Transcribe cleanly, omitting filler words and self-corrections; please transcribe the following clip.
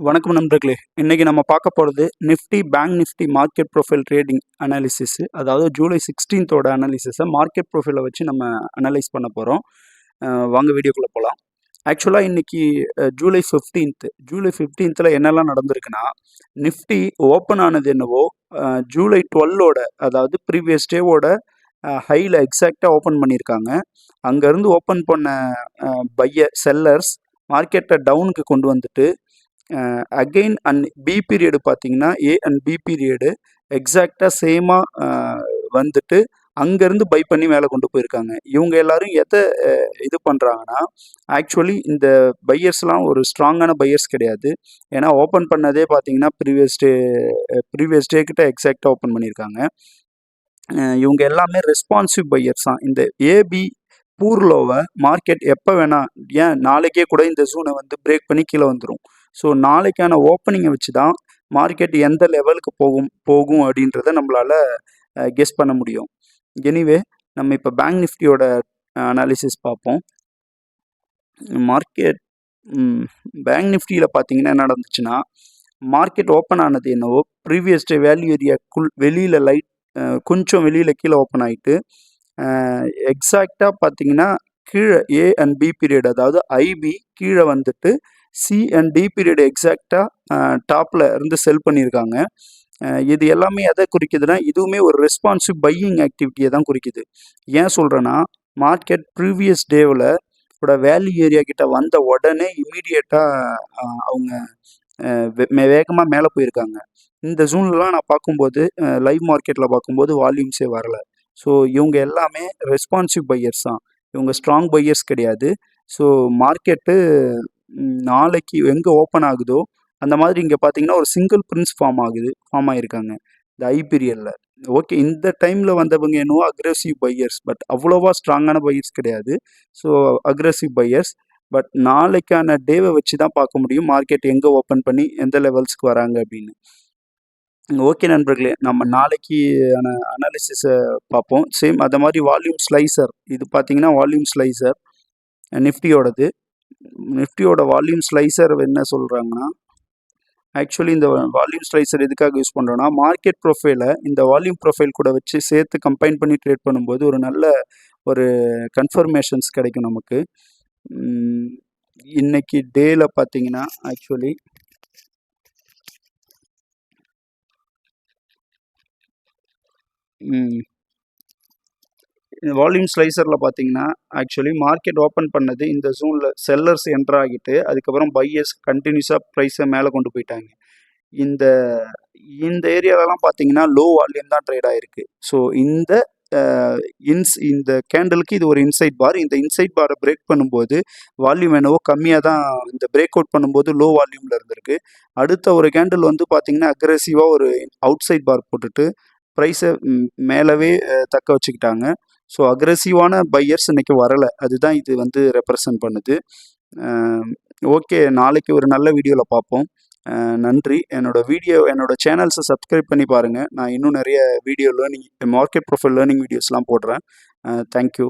வணக்கம் நண்பர்களே. இன்னைக்கு நம்ம பார்க்க போகிறது Nifty bank Nifty market profile trading analysis. அதாவது ஜூலை 16 அனாலிசிஸை மார்க்கெட் ப்ரொஃபைலை வச்சு நம்ம அனலைஸ் பண்ண போகிறோம். வாங்க வீடியோக்குள்ளே போகலாம். ஆக்சுவலாக இன்னைக்கு ஜூலை 15th என்னெல்லாம் நடந்திருக்குன்னா, நிஃப்டி ஓப்பன் ஆனது என்னவோ ஜூலை 12 அதாவது ப்ரீவியஸ் டேவோட ஹையில் எக்ஸாக்டாக ஓப்பன் பண்ணியிருக்காங்க. அங்கேருந்து ஓப்பன் பண்ண செல்லர்ஸ் மார்க்கெட்டை டவுனுக்கு கொண்டு வந்துட்டு அகெயின் அண்ட் பி பீரியடு பார்த்தீங்கன்னா ஏ அண்ட் பி பீரியடு எக்ஸாக்டாக சேமாக வந்துட்டு அங்கேருந்து பை பண்ணி மேலே கொண்டு போயிருக்காங்க. இவங்க எல்லாரும் எதை இது பண்ணுறாங்கன்னா, ஆக்சுவலி இந்த பையர்ஸ்லாம் ஒரு ஸ்ட்ராங்கான பையர்ஸ் கிடையாது. ஏன்னா ஓப்பன் பண்ணதே பார்த்தீங்கன்னா ப்ரீவியஸ் டே கிட்ட எக்ஸாக்டாக ஓப்பன் பண்ணியிருக்காங்க. இவங்க எல்லாமே ரெஸ்பான்சிவ் பையர்ஸ் தான். இந்த ஏபி பூர்லோவை மார்க்கெட் எப்போ வேணால், ஏன் நாளைக்கே கூட இந்த ஜூனை வந்து பிரேக் பண்ணி கீழே வந்துடும். ஸோ நாளைக்கான ஓப்பனிங்கை வச்சு தான் மார்க்கெட் எந்த லெவலுக்கு போகும் அப்படின்றத நம்மளால் கெஸ் பண்ண முடியும். எனிவே நம்ம இப்போ பேங்க் நிஃப்டியோட அனாலிசிஸ் பார்ப்போம். பேங்க் நிஃப்டியில் பார்த்தீங்கன்னா என்ன நடந்துச்சுன்னா, மார்க்கெட் ஓப்பன் ஆனது என்னவோ ப்ரீவியஸ் டே வேல்யூ ஏரியாக்குள் வெளியில் கொஞ்சம் வெளியில் கீழே ஓப்பன் ஆகிட்டு எக்ஸாக்டாக பார்த்தீங்கன்னா கீழே ஏ அண்ட் பி பீரியட், அதாவது ஐபி கீழே வந்துட்டு சி அண்ட் டி பீரியட் எக்ஸாக்டாக டாப்பில் இருந்து செல் பண்ணியிருக்காங்க. இது எல்லாமே எதை குறிக்குதுன்னா, இதுவுமே ஒரு ரெஸ்பான்சிவ் பையிங் ஆக்டிவிட்டியை தான் குறிக்குது. ஏன் சொல்கிறேன்னா, மார்க்கெட் ப்ரீவியஸ் டேவில் வேல்யூ ஏரியா கிட்ட வந்த உடனே இமீடியட்டாக அவங்க வேகமாக மேலே போயிருக்காங்க. இந்த ஜூன்லலாம் நான் பார்க்கும்போது லைவ் மார்க்கெட்டில் பார்க்கும்போது வால்யூம்ஸே வரலை. ஸோ இவங்க எல்லாமே ரெஸ்பான்சிவ் பையர்ஸ் தான். இவங்க ஸ்ட்ராங் பையர்ஸ் கிடையாது. ஸோ மார்க்கெட்டு நாளைக்கு எங்கே ஓப்பன் ஆகுதோ அந்த மாதிரி இங்கே பார்த்தீங்கன்னா ஒரு சிங்கிள் பிரின்ஸ் ஃபார்ம் ஆகியிருக்காங்க இந்த ஐ பீரியடில். ஓகே, இந்த டைமில் வந்தவங்க என்னவோ அக்ரெசிவ் பையர்ஸ், பட் அவ்வளோவா ஸ்ட்ராங்கான பையர்ஸ் கிடையாது. So aggressive buyers. பட் நாளைக்கான டேவை வச்சு தான் பார்க்க முடியும் மார்க்கெட் எங்கே ஓப்பன் பண்ணி எந்த லெவல்ஸ்க்கு வராங்க அப்படின்னு. ஓகே நண்பர்களே, நம்ம நாளைக்கு அனாலிசிஸை பார்ப்போம். சேம் அதை மாதிரி வால்யூம் ஸ்லைசர், இது பார்த்தீங்கன்னா வால்யூம் ஸ்லைசர் நிஃப்டியோட வால்யூம் ஸ்லைசர் என்ன சொல்கிறாங்கன்னா, ஆக்சுவலி இந்த வால்யூம் ஸ்லைசர் எதுக்காக யூஸ் பண்ணுறோன்னா, மார்க்கெட் ப்ரொஃபைலை இந்த வால்யூம் ப்ரொஃபைல் கூட வச்சு சேர்த்து கம்பைன் பண்ணி ட்ரேட் பண்ணும்போது ஒரு நல்ல ஒரு கன்ஃபர்மேஷன்ஸ் கிடைக்கும் நமக்கு. இன்னைக்கு டேயில் பார்த்தீங்கன்னா ஆக்சுவலி வால்யூம் ஸ்லைசரில் பார்த்தீங்கன்னா ஆக்சுவலி மார்க்கெட் ஓப்பன் பண்ணது இந்த ஜூனில் செல்லர்ஸ் என்டர் ஆகிட்டு அதுக்கப்புறம் பையர்ஸ் கண்டினியூஸாக ப்ரைஸை மேலே கொண்டு போயிட்டாங்க. இந்த ஏரியாலலாம் பார்த்தீங்கன்னா லோ வால்யூம் தான் ட்ரேட் ஆகிருக்கு. ஸோ இந்த கேண்டலுக்கு இது ஒரு இன்சைட் பார். இந்த இன்சைட் பாரை பிரேக் பண்ணும்போது வால்யூம் என்னவோ கம்மியாக தான் இந்த பிரேக் அவுட் பண்ணும்போது லோ வால்யூமில் இருந்திருக்கு. அடுத்த ஒரு கேண்டில் வந்து பார்த்தீங்கன்னா அக்ரெசிவாக ஒரு அவுட் சைட் பார் போட்டுட்டு ப்ரைஸை மேலவே தக்க வச்சுக்கிட்டாங்க. ஸோ அக்ரெசிவான பையர்ஸ் இன்றைக்கி வரலை. அதுதான் இது வந்து ரெப்ரசன்ட் பண்ணுது. ஓகே, நாளைக்கு ஒரு நல்ல வீடியோவில் பார்ப்போம். நன்றி. என்னோட சேனல்ஸை சப்ஸ்கிரைப் பண்ணி பாருங்கள். நான் இன்னும் நிறைய வீடியோ மார்க்கெட் ப்ரொஃபைல் லேர்னிங் வீடியோஸ்லாம் போடுறேன். தேங்க்யூ.